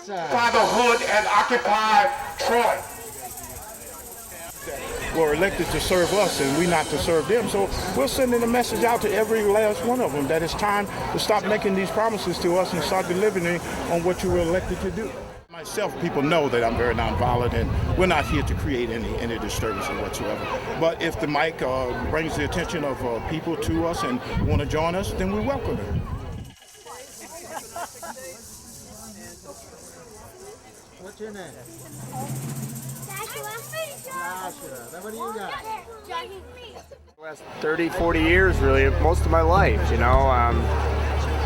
Occupy the hood and occupy Troy. Were elected to serve us and we not to serve them. So we're sending a message out to every last one of them that it's time to stop making these promises to us and start delivering on what you were elected to do. Myself, people know that I'm very nonviolent and we're not here to create any disturbances whatsoever. But if the mic brings the attention of people to us and want to join us, then we welcome them. What's your name? What do you got? The last 30, 40 years, really, most of my life, you know.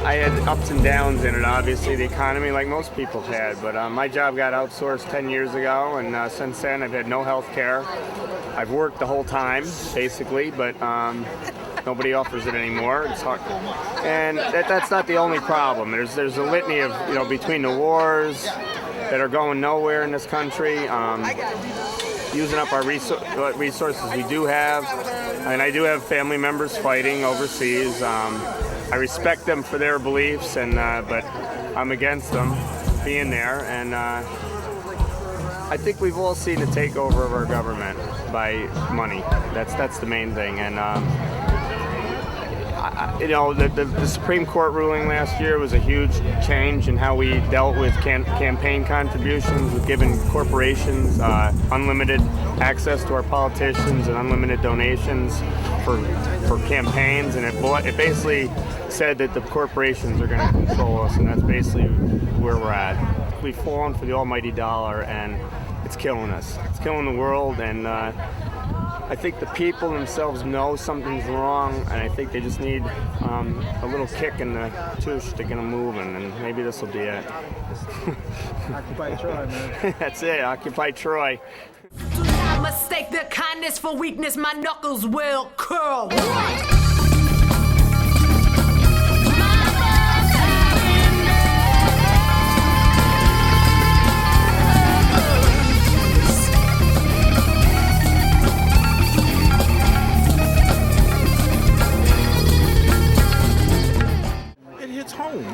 I had ups and downs in it, obviously, the economy, like most people had. But my job got outsourced 10 years ago, and since then I've had no health care. I've worked the whole time, basically, but nobody offers it anymore. It's hard. And that's not the only problem. There's a litany of, you know, between the wars that are going nowhere in this country, using up our resources we do have, and I do have family members fighting overseas. I respect them for their beliefs, and but I'm against them being there. And I think we've all seen the takeover of our government by money. That's the main thing. And you know, the Supreme Court ruling last year was a huge change in how we dealt with campaign contributions, with giving corporations unlimited access to our politicians and unlimited donations for campaigns. And it basically said that the corporations are going to control us, and that's basically where we're at. We've fallen for the almighty dollar, and it's killing us. It's killing the world, and I think the people themselves know something's wrong, and I think they just need a little kick in the tush to get them moving, and maybe this will be it. Occupy Troy, man. That's it, Occupy Troy. Do not mistake their kindness for weakness, my knuckles will curl.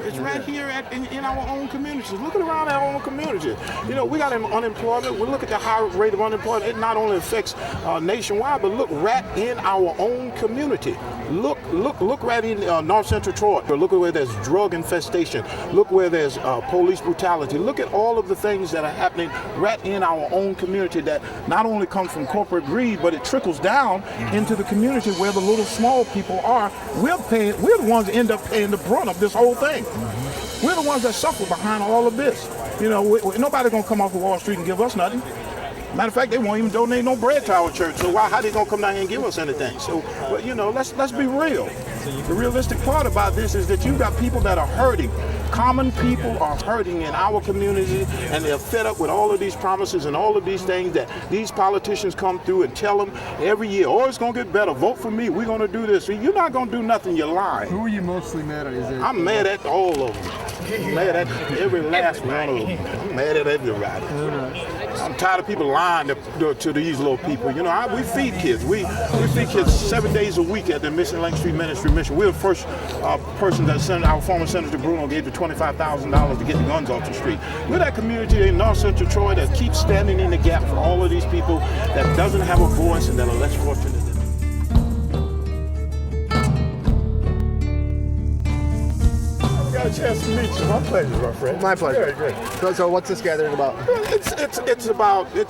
It's right here in our own communities. Look around our own communities. You know, we got unemployment. We look at the high rate of unemployment. It not only affects nationwide, but look right in our own community. Look right in North Central Troy. Look at where there's drug infestation. Look where there's police brutality. Look at all of the things that are happening right in our own community that not only comes from corporate greed, but it trickles down into the community where the little small people are. We're the ones that end up paying the brunt of this whole thing. We're the ones that suffer behind all of this. You know, nobody's gonna come off of Wall Street and give us nothing. Matter of fact, they won't even donate no bread to our church. So how they gonna come down here and give us anything? So, but you know, let's be real. The realistic part about this is that you got people that are hurting. Common people are hurting in our community, and they're fed up with all of these promises and all of these things that these politicians come through and tell them every year, oh, it's gonna get better, vote for me, we're gonna do this. You're not gonna do nothing, you're lying. Who are you mostly mad at? I'm mad at all of them. I'm mad at every last one of them. I'm mad at everybody. I'm tired of people lying to these little people. You know, we feed kids. We feed kids 7 days a week at the Mission Lake Street Ministry Mission. We're the first person that our former Senator Bruno gave the $25,000 to get the guns off the street. We're that community in North Central Troy that keeps standing in the gap for all of these people that doesn't have a voice and that are less fortunate. A chance to meet you. My pleasure, my friend. My pleasure. Very great. So what's this gathering about? It's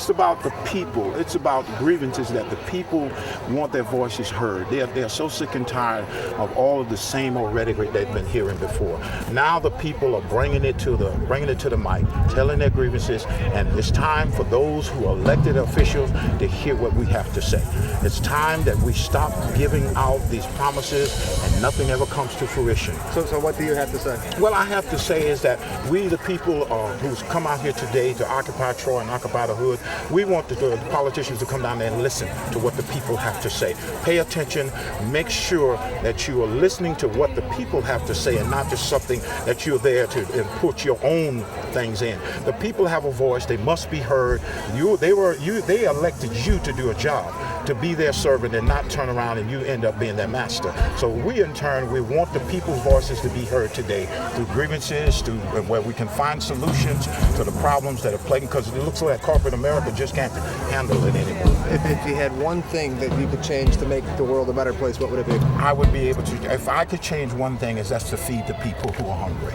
about the people. It's about grievances that the people want their voices heard. They're so sick and tired of all of the same old rhetoric they've been hearing before. Now the people are bringing it to the mic, telling their grievances, and it's time for those who are elected officials to hear what we have to say. It's time that we stop giving out these promises and nothing ever comes to fruition. So what do you have to say? What I have to say is that we, the people who's come out here today to occupy Troy and occupy the hood, we want the politicians to come down there and listen to what the people have to say. Pay attention, make sure that you are listening to what the people have to say and not just something that you're there to put your own things in. The people have a voice, they must be heard. They elected you to do a job, to be their servant and not turn around and you end up being their master. So we in turn, we want the people's voices to be heard today. through grievances, to where we can find solutions to the problems that are plaguing, because it looks like corporate America just can't handle it anymore. If you had one thing that you could change to make the world a better place, what would it be? I would be able to, if I could change one thing, that's to feed the people who are hungry.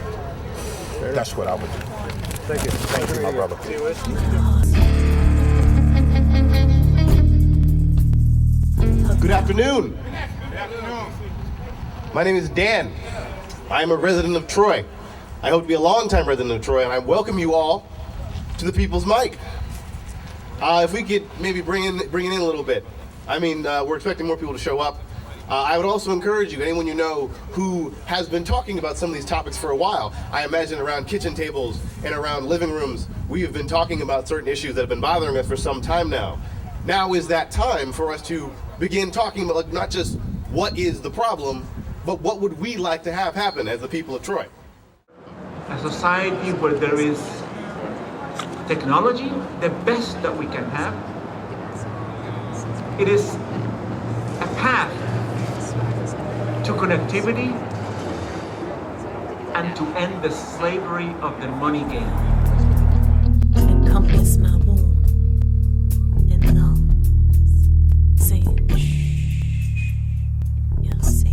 That's what I would do. Thank you. Thank you, my brother. Good afternoon. My name is Dan. I am a resident of Troy. I hope to be a long-time resident of Troy, and I welcome you all to the People's Mic. If we could maybe bring it in a little bit. I mean, we're expecting more people to show up. I would also encourage you, anyone you know who has been talking about some of these topics for a while, I imagine around kitchen tables and around living rooms, we have been talking about certain issues that have been bothering us for some time now. Now is that time for us to begin talking about, like, not just what is the problem, but what would we like to have happen as the people of Troy. A society where there is technology, the best that we can have. It is a path to connectivity and to end the slavery of the money game. Encompass my womb and lungs, saying shh, you're safe.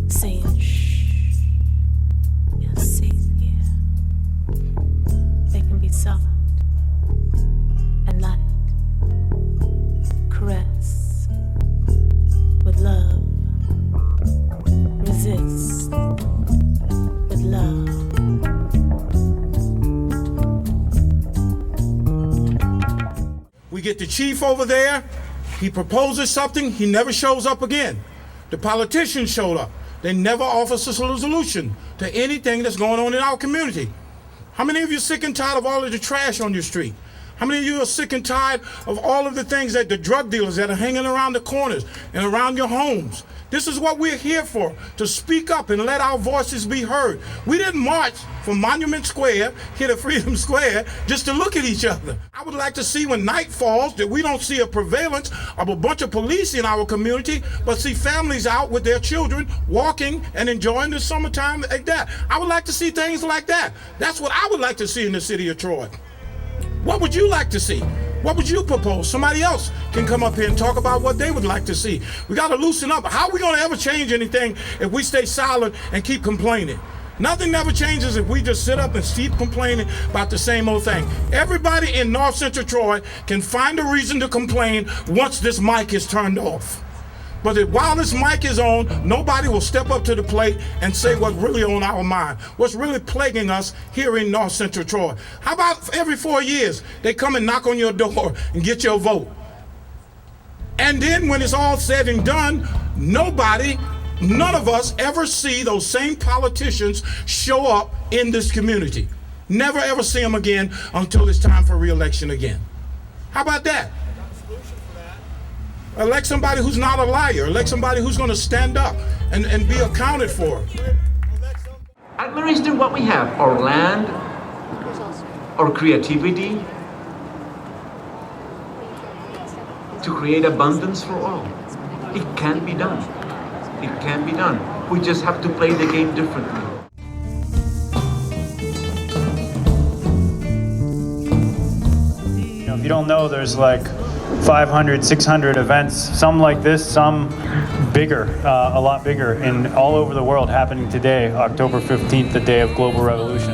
Saying shh, you're safe here. They can be soft and light, caress with love, resist with love. We get the chief over there, he proposes something, he never shows up again. The politicians showed up. They never offer us a solution to anything that's going on in our community. How many of you are sick and tired of all of the trash on your street? How many of you are sick and tired of all of the things that the drug dealers that are hanging around the corners and around your homes? This is what we're here for, to speak up and let our voices be heard. We didn't march from Monument Square here to Freedom Square just to look at each other. I would like to see when night falls that we don't see a prevalence of a bunch of police in our community, but see families out with their children walking and enjoying the summertime like that. I would like to see things like that. That's what I would like to see in the city of Troy. What would you like to see? What would you propose? Somebody else can come up here and talk about what they would like to see. We got to loosen up. How are we going to ever change anything if we stay silent and keep complaining? Nothing ever changes if we just sit up and keep complaining about the same old thing. Everybody in North Central Troy can find a reason to complain once this mic is turned off. But while this mic is on, nobody will step up to the plate and say what's really on our mind, what's really plaguing us here in North Central Troy. How about every 4 years, they come and knock on your door and get your vote? And then when it's all said and done, none of us ever see those same politicians show up in this community. Never ever see them again until it's time for re-election again. How about that? Elect somebody who's not a liar. Elect somebody who's going to stand up and be accounted for. Administer what we have, our land, our creativity, to create abundance for all. It can be done. It can be done. We just have to play the game differently. If you don't know, there's like 500, 600 events, some like this, some bigger, a lot bigger, all over the world happening today, October 15th, the day of global revolution.